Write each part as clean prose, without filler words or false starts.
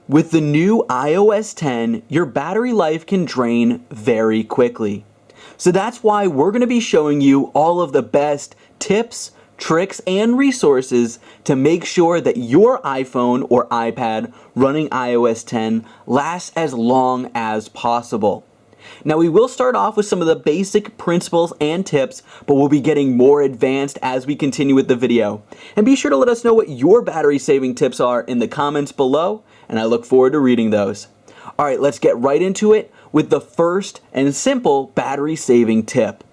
With the new iOS 10, your battery life can drain very quickly. So that's why we're going to be showing you all of the best tips, tricks, and resources to make sure that your iPhone or iPad running iOS 10 lasts as long as possible. Now we will start off with some of the basic principles and tips, but we'll be getting more advanced as we continue with the video. And be sure to let us know what your battery saving tips are in the comments below, and I look forward to reading those. Alright, let's get right into it with the first and simple battery saving tip.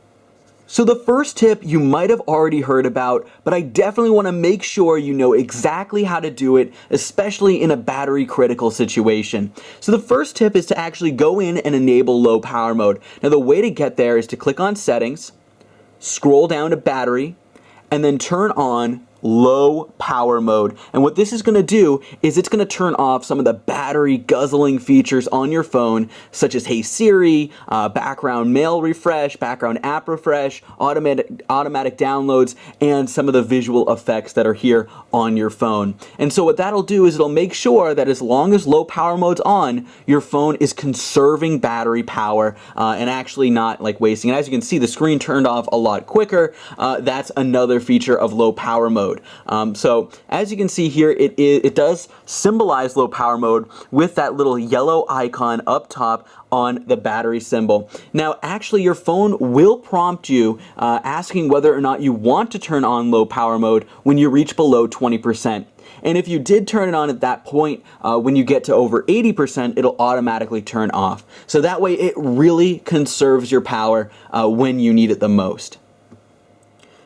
So the first tip you might have already heard about, but I definitely want to make sure you know exactly how to do it, especially in a battery critical situation. So the first tip is to actually go in and enable low power mode. Now the way to get there is to click on settings, scroll down to battery, and then turn on low power mode. And what this is going to do is it's going to turn off some of the battery guzzling features on your phone, such as Hey Siri, background mail refresh, background app refresh, automatic downloads, and some of the visual effects that are here on your phone. And so what that'll do is it'll make sure that as long as low power mode's on, your phone is conserving battery power and actually not like wasting it. As you can see, the screen turned off a lot quicker. That's another feature of low power mode. So as you can see here, it does symbolize low power mode with that little yellow icon up top on the battery symbol. Now actually your phone will prompt you asking whether or not you want to turn on low power mode when you reach below 20%. And if you did turn it on at that point, when you get to over 80%, it'll automatically turn off. So that way it really conserves your power when you need it the most.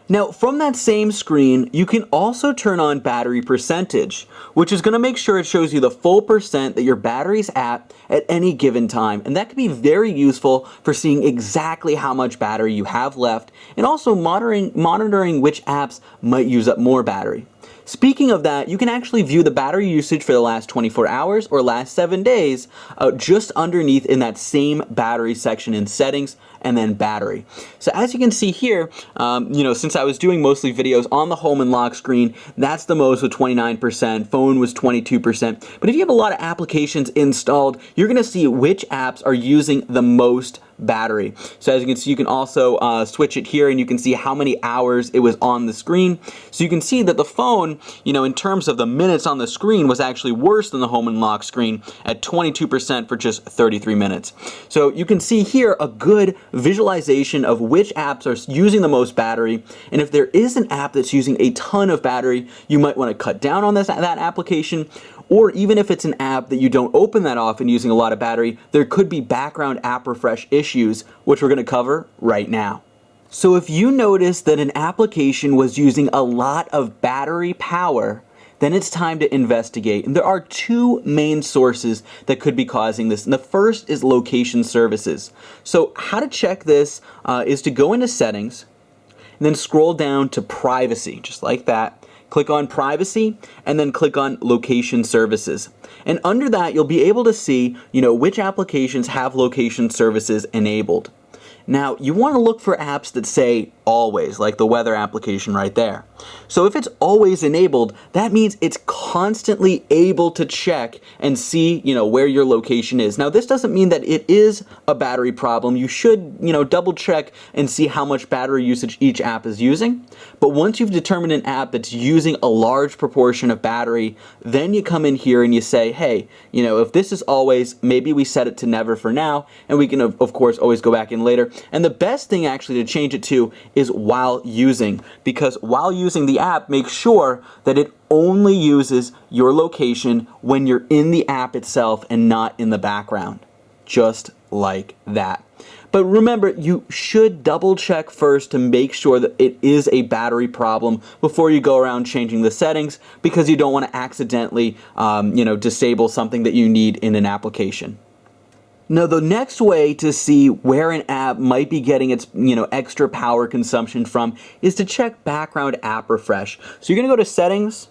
Now, from that same screen, you can also turn on battery percentage, which is going to make sure it shows you the full percent that your battery's at any given time. And that can be very useful for seeing exactly how much battery you have left and also monitoring which apps might use up more battery. Speaking of that, you can actually view the battery usage for the last 24 hours or last 7 days just underneath in that same battery section in settings and then battery. So as you can see here, since I was doing mostly videos on the home and lock screen, that's the most with 29%, phone was 22%. But if you have a lot of applications installed, you're going to see which apps are using the most battery. So as you can see, you can also switch it here and you can see how many hours it was on the screen. So you can see that the phone, in terms of the minutes on the screen, was actually worse than the home and lock screen at 22% for just 33 minutes. So you can see here a good visualization of which apps are using the most battery, and if there is an app that's using a ton of battery, you might want to cut down on that application. Or even if it's an app that you don't open that often using a lot of battery, there could be background app refresh issues, which we're going to cover right now. So if you notice that an application was using a lot of battery power, then it's time to investigate. And there are two main sources that could be causing this. And the first is location services. So how to check this is to go into settings and then scroll down to privacy, just like that. Click on privacy and then click on location services. And under that, you'll be able to see, which applications have location services enabled. Now, you want to look for apps that say always, like the weather application right there. So if it's always enabled, that means it's constantly able to check and see, where your location is. Now, this doesn't mean that it is a battery problem. You should, double check and see how much battery usage each app is using. But once you've determined an app that's using a large proportion of battery, then you come in here and you say, hey, if this is always, maybe we set it to never for now, and we can, of course, always go back in later. And the best thing actually to change it to is while using, because while using the app, make sure that it only uses your location when you're in the app itself and not in the background. Just like that. But remember, you should double check first to make sure that it is a battery problem before you go around changing the settings, because you don't want to accidentally, disable something that you need in an application. Now, the next way to see where an app might be getting its, extra power consumption from is to check background app refresh. So you're going to go to Settings,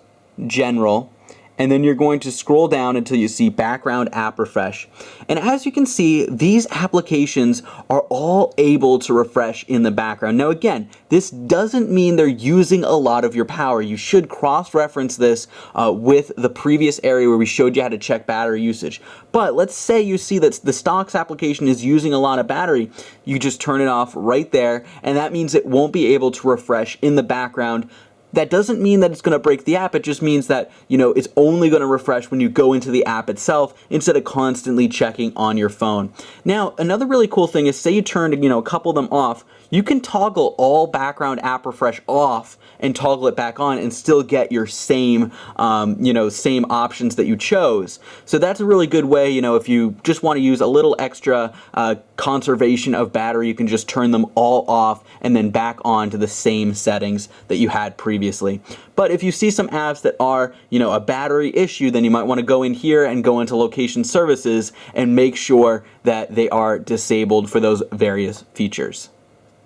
General, and then you're going to scroll down until you see background app refresh. And as you can see, these applications are all able to refresh in the background. Now again, this doesn't mean they're using a lot of your power. You should cross-reference this with the previous area where we showed you how to check battery usage. But let's say you see that the stocks application is using a lot of battery, you just turn it off right there, and that means it won't be able to refresh in the background. That doesn't mean that it's going to break the app. It just means that, it's only going to refresh when you go into the app itself instead of constantly checking on your phone. Now, another really cool thing is, say you turned, a couple of them off, you can toggle all background app refresh off and toggle it back on and still get your same, same options that you chose. So that's a really good way, if you just want to use a little extra conservation of battery, you can just turn them all off and then back on to the same settings that you had previously. But if you see some apps that are, a battery issue, then you might want to go in here and go into location services and make sure that they are disabled for those various features.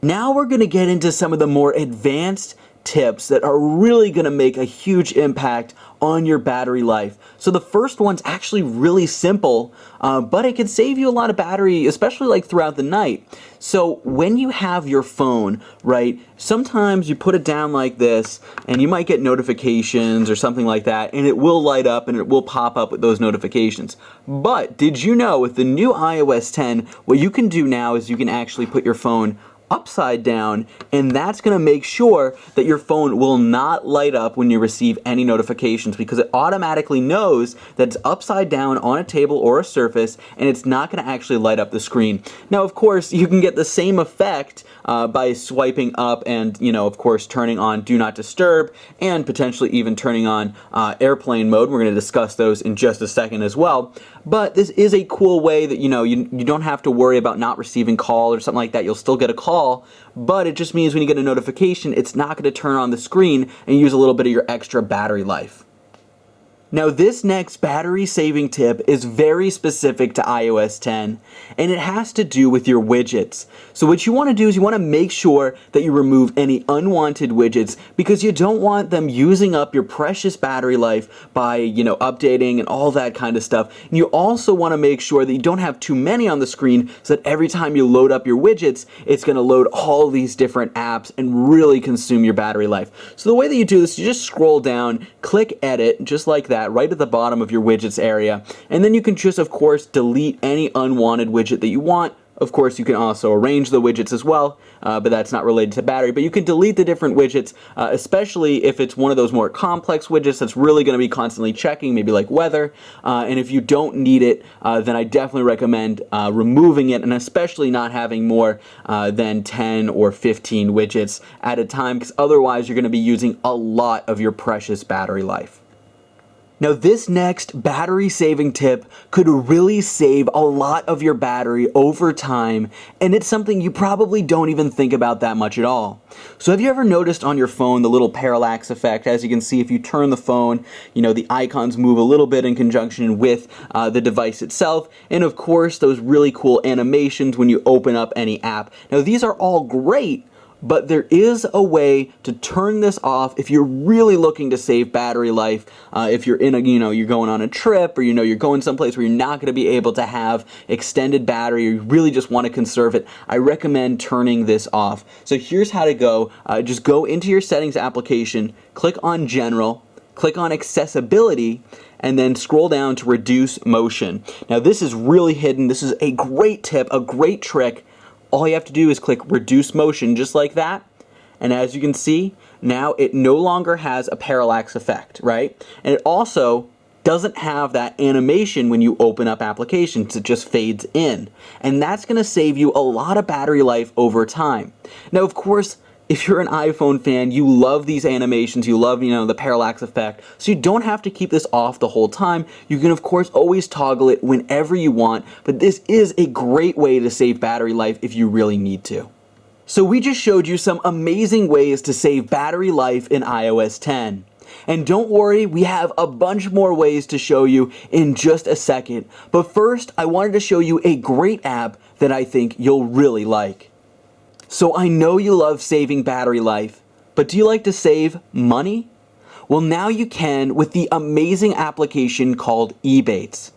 Now we're going to get into some of the more advanced tips that are really going to make a huge impact on your battery life. So the first one's actually really simple, but it can save you a lot of battery, especially like throughout the night. So when you have your phone, right, sometimes you put it down like this and you might get notifications or something like that, and it will light up and it will pop up with those notifications. But did you know with the new iOS 10, what you can do now is you can actually put your phone upside down, and that's going to make sure that your phone will not light up when you receive any notifications, because it automatically knows that it's upside down on a table or a surface, and it's not going to actually light up the screen. Now, of course, you can get the same effect by swiping up and, of course, turning on Do Not Disturb and potentially even turning on airplane mode. We're going to discuss those in just a second as well. But this is a cool way that, you don't have to worry about not receiving call or something like that. You'll still get a call, but it just means when you get a notification, it's not going to turn on the screen and use a little bit of your extra battery life. Now this next battery saving tip is very specific to iOS 10, and it has to do with your widgets. So what you want to do is you want to make sure that you remove any unwanted widgets, because you don't want them using up your precious battery life by, updating and all that kind of stuff. And you also want to make sure that you don't have too many on the screen, so that every time you load up your widgets, it's going to load all these different apps and really consume your battery life. So the way that you do this, you just scroll down, click edit, just like that, right at the bottom of your widgets area, and then you can just, of course, delete any unwanted widget that you want. Of course, you can also arrange the widgets as well, but that's not related to battery. But you can delete the different widgets, especially if it's one of those more complex widgets that's really going to be constantly checking, maybe like weather. And if you don't need it, then I definitely recommend removing it, and especially not having more than 10 or 15 widgets at a time, because otherwise you're going to be using a lot of your precious battery life. Now this next battery saving tip could really save a lot of your battery over time, and it's something you probably don't even think about that much at all. So have you ever noticed on your phone the little parallax effect? As you can see, if you turn the phone, the icons move a little bit in conjunction with the device itself, and of course those really cool animations when you open up any app. Now these are all great, but there is a way to turn this off if you're really looking to save battery life. If you're in a, you're going on a trip, or you're going someplace where you're not going to be able to have extended battery, or you really just want to conserve it, I recommend turning this off. So here's how to go. Just go into your settings application, click on General, click on Accessibility, and then scroll down to Reduce Motion. Now this is really hidden. This is a great tip, a great trick. All you have to do is click Reduce Motion, just like that. And as you can see, now it no longer has a parallax effect, right? And it also doesn't have that animation when you open up applications. It just fades in. And that's going to save you a lot of battery life over time. Now, of course, if you're an iPhone fan, you love these animations, you love, the parallax effect, so you don't have to keep this off the whole time. You can, of course, always toggle it whenever you want, but this is a great way to save battery life if you really need to. So we just showed you some amazing ways to save battery life in iOS 10. And don't worry, we have a bunch more ways to show you in just a second. But first, I wanted to show you a great app that I think you'll really like. So I know you love saving battery life, but do you like to save money? Well, now you can with the amazing application called Ebates.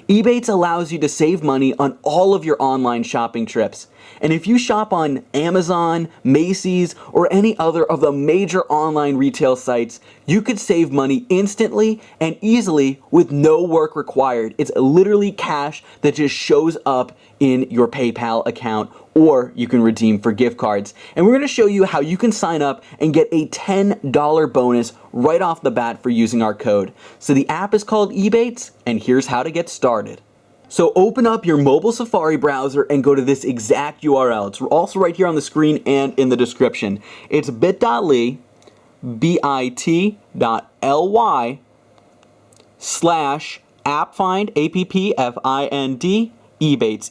Ebates allows you to save money on all of your online shopping trips. And if you shop on Amazon, Macy's, or any other of the major online retail sites, you could save money instantly and easily with no work required. It's literally cash that just shows up in your PayPal account, or you can redeem for gift cards. And we're going to show you how you can sign up and get a $10 bonus right off the bat for using our code. So the app is called Ebates, and here's how to get started. So open up your mobile Safari browser and go to this exact URL. It's also right here on the screen and in the description. It's bit.ly, bit.ly /appfind, AppFind, Ebates,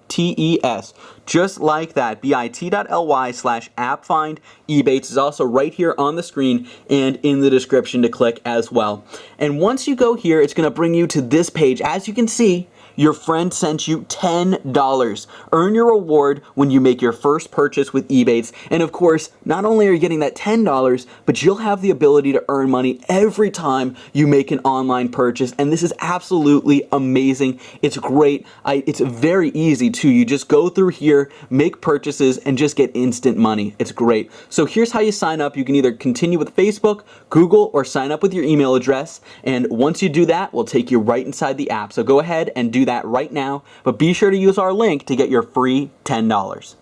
EBATES. Just like that, bit.ly /appfind. Ebates is also right here on the screen and in the description to click as well. And once you go here, it's going to bring you to this page. As you can see, your friend sent you $10. Earn your reward when you make your first purchase with Ebates. And of course, not only are you getting that $10, but you'll have the ability to earn money every time you make an online purchase. And this is absolutely amazing. It's great. It's very easy too. You just go through here, make purchases, and just get instant money. It's great. So here's how you sign up. You can either continue with Facebook, Google, or sign up with your email address. And once you do that, we'll take you right inside the app. So go ahead and do that right now, but be sure to use our link to get your free $10.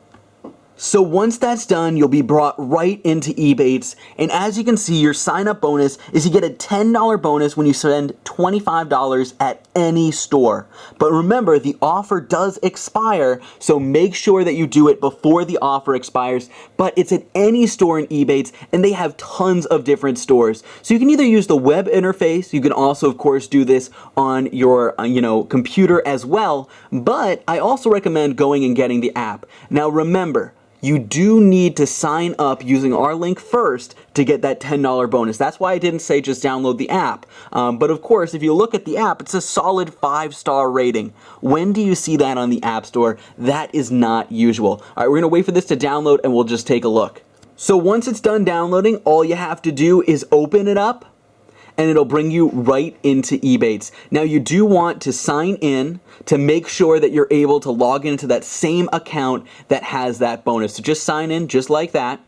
So once that's done, you'll be brought right into Ebates, and as you can see, your sign-up bonus is you get a $10 bonus when you spend $25 at any store. But remember, the offer does expire, so make sure that you do it before the offer expires, but it's at any store in Ebates, and they have tons of different stores. So you can either use the web interface, you can also, of course, do this on your computer as well, but I also recommend going and getting the app. Now remember, you do need to sign up using our link first to get that $10 bonus. That's why I didn't say just download the app. But of course, if you look at the app, it's a solid 5-star rating. When do you see that on the App Store? That is not usual. All right, we're going to wait for this to download and we'll just take a look. So once it's done downloading, all you have to do is open it up, and it'll bring you right into Ebates. Now you do want to sign in to make sure that you're able to log into that same account that has that bonus. So just sign in just like that,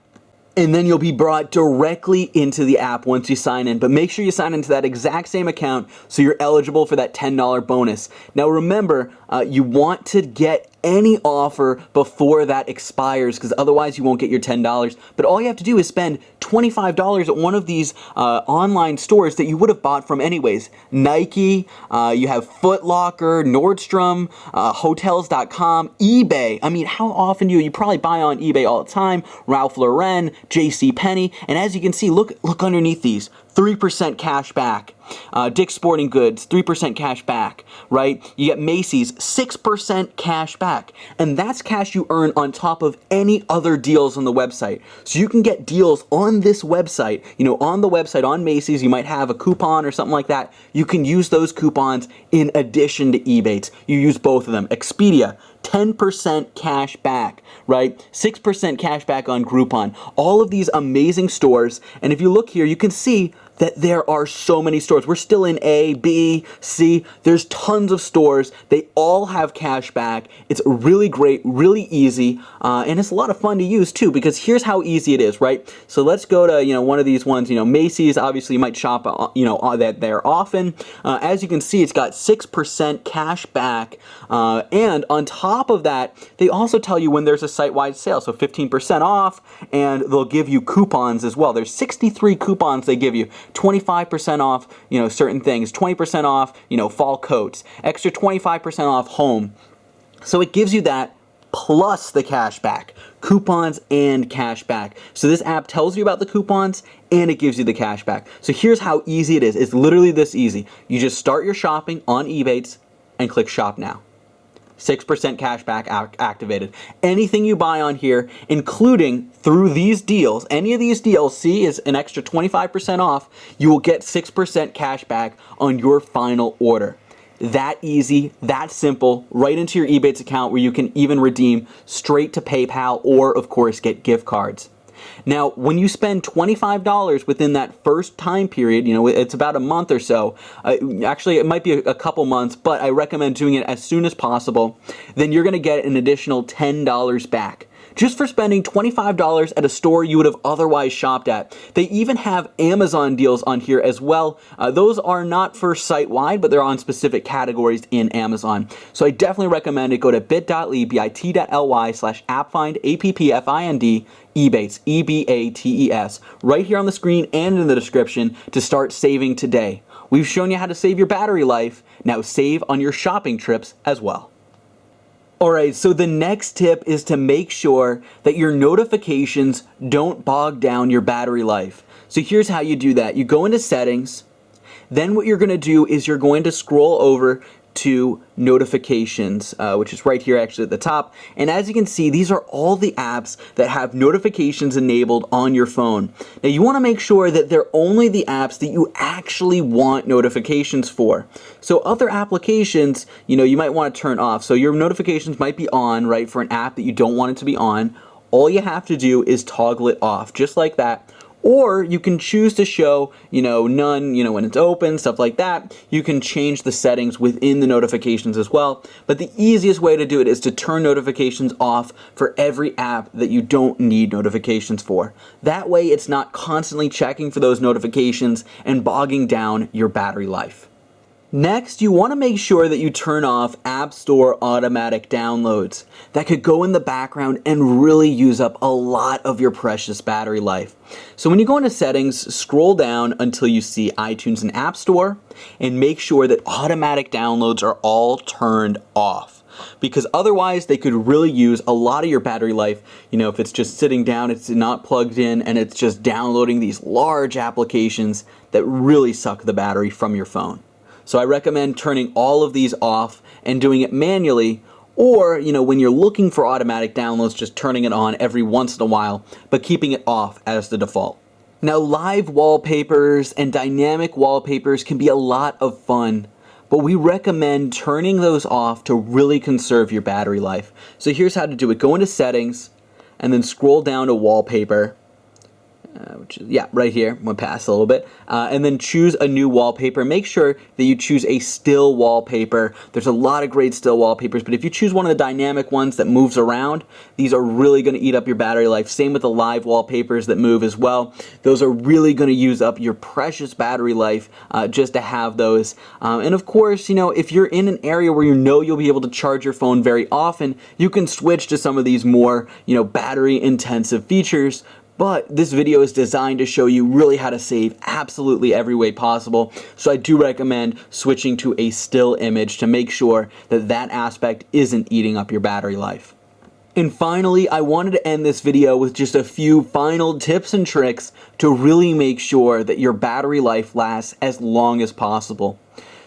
and then you'll be brought directly into the app once you sign in. But make sure you sign into that exact same account so you're eligible for that $10 bonus. Now remember, you want to get any offer before that expires, because otherwise you won't get your $10. But all you have to do is spend $25 at one of these online stores that you would have bought from anyways. Nike, you have Foot Locker, Nordstrom, Hotels.com, eBay. I mean, how often do you probably buy on eBay all the time? Ralph Lauren, JCPenney, and as you can see, look underneath these. 3% cash back. Dick's Sporting Goods, 3% cash back, right? You get Macy's, 6% cash back. And that's cash you earn on top of any other deals on the website. So you can get deals on this website. On the website, on Macy's, you might have a coupon or something like that. You can use those coupons in addition to Ebates. You use both of them. Expedia, 10% cash back, right? 6% cash back on Groupon. All of these amazing stores. And if you look here, you can see that there are so many stores. We're still in A, B, C. There's tons of stores. They all have cash back. It's really great, really easy, and it's a lot of fun to use too, because here's how easy it is, right? So let's go to one of these ones. Macy's. Obviously, you might shop that there often. As you can see, it's got 6% cash back, and on top of that, they also tell you when there's a site-wide sale, so 15% off, and they'll give you coupons as well. There's 63 coupons they give you. 25% off, certain things, 20% off, fall coats, extra 25% off home. So it gives you that plus the cash back, coupons and cash back. So this app tells you about the coupons and it gives you the cash back. So here's how easy it is. It's literally this easy. You just start your shopping on Ebates and click shop now. 6% cash back activated. Anything you buy on here, including through these deals, any of these deals, see, is an extra 25% off, you will get 6% cash back on your final order. That easy, that simple, right into your Ebates account where you can even redeem straight to PayPal or, of course, get gift cards. Now, when you spend $25 within that first time period, you know, it's about a month or so, actually it might be a couple months, but I recommend doing it as soon as possible, then you're going to get an additional $10 back. Just for spending $25 at a store you would have otherwise shopped at. They even have Amazon deals on here as well. Those are not for site-wide, but they're on specific categories in Amazon. So I definitely recommend it. Go to bit.ly, bit.ly/appfind, AppFind, Ebates, Ebates, right here on the screen and in the description to start saving today. We've shown you how to save your battery life. Now save on your shopping trips as well. Alright, so the next tip is to make sure that your notifications don't bog down your battery life. So here's how you do that. You go into settings, then what you're going to do is you're going to scroll over to notifications, which is right here actually at the top. And as you can see, these are all the apps that have notifications enabled on your phone. Now you want to make sure that they're only the apps that you actually want notifications for. So other applications, you know, you might want to turn off. So your notifications might be on, right, for an app that you don't want it to be on. All you have to do is toggle it off, just like that. Or you can choose to show, you know, none, you know, when it's open, stuff like that. You can change the settings within the notifications as well. But the easiest way to do it is to turn notifications off for every app that you don't need notifications for. That way it's not constantly checking for those notifications and bogging down your battery life. Next, you want to make sure that you turn off App Store automatic downloads. That could go in the background and really use up a lot of your precious battery life. So when you go into settings, scroll down until you see iTunes and App Store and make sure that automatic downloads are all turned off. Because otherwise they could really use a lot of your battery life. You know, if it's just sitting down, it's not plugged in, and it's just downloading these large applications that really suck the battery from your phone. So I recommend turning all of these off and doing it manually, or, you know, when you're looking for automatic downloads, just turning it on every once in a while, but keeping it off as the default. Now, live wallpapers and dynamic wallpapers can be a lot of fun, but we recommend turning those off to really conserve your battery life. So here's how to do it. Go into settings and then scroll down to wallpaper. Which is, yeah, right here. I'm going to pass a little bit. And then choose a new wallpaper. Make sure that you choose a still wallpaper. There's a lot of great still wallpapers, but if you choose one of the dynamic ones that moves around, these are really going to eat up your battery life. Same with the live wallpapers that move as well. Those are really going to use up your precious battery life just to have those. And of course, you know, if you're in an area where you know you'll be able to charge your phone very often, you can switch to some of these more, you know, battery intensive features. But this video is designed to show you really how to save absolutely every way possible. So I do recommend switching to a still image to make sure that that aspect isn't eating up your battery life. And finally, I wanted to end this video with just a few final tips and tricks to really make sure that your battery life lasts as long as possible.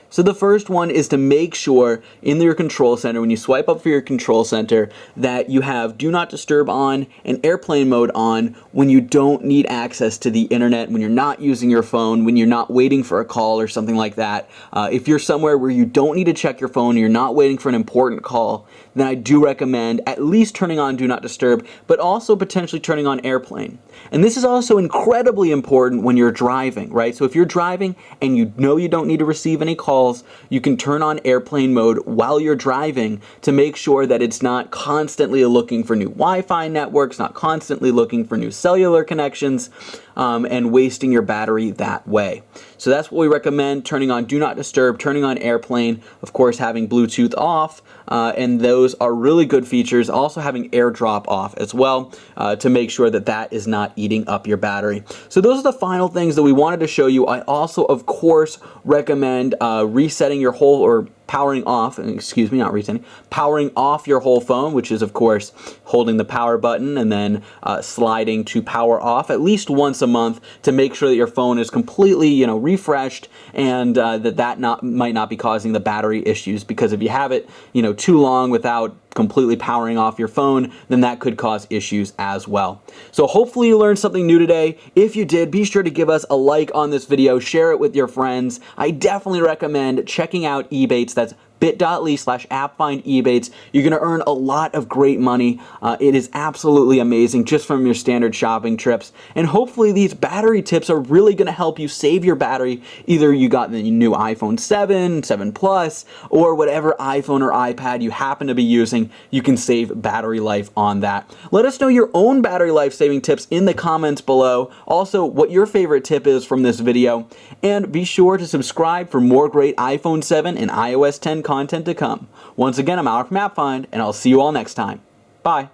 So the first one is to make sure in your control center, when you swipe up for your control center, that you have Do Not Disturb on and airplane mode on when you don't need access to the internet, when you're not using your phone, when you're not waiting for a call or something like that. If you're somewhere where you don't need to check your phone, you're not waiting for an important call, then I do recommend at least turning on Do Not Disturb, but also potentially turning on airplane. And this is also incredibly important when you're driving, right? So if you're driving and you know you don't need to receive any calls, you can turn on airplane mode while you're driving to make sure that it's not constantly looking for new Wi-Fi networks, not constantly looking for new cellular connections, and wasting your battery that way. So that's what we recommend, turning on Do Not Disturb, turning on airplane, of course having Bluetooth off, and those are really good features. Also having AirDrop off as well to make sure that that is not eating up your battery. So those are the final things that we wanted to show you. I also, of course, recommend resetting your whole, or powering off, excuse me, not resetting, powering off your whole phone, which is of course holding the power button and then sliding to power off at least once a month to make sure that your phone is completely, you know, refreshed, and that might not be causing the battery issues, because if you have it, you know, too long without completely powering off your phone, then that could cause issues as well. So hopefully you learned something new today. If you did, be sure to give us a like on this video, share it with your friends. I definitely recommend checking out Ebates. That's bit.ly/appfindebates. You're going to earn a lot of great money. It is absolutely amazing just from your standard shopping trips. And hopefully these battery tips are really going to help you save your battery. Either you got the new iPhone 7, 7 Plus, or whatever iPhone or iPad you happen to be using, you can save battery life on that. Let us know your own battery life saving tips in the comments below. Also, what your favorite tip is from this video. And be sure to subscribe for more great iPhone 7 and iOS 10 content to come. Once again, I'm Alec from AppFind, and I'll see you all next time. Bye.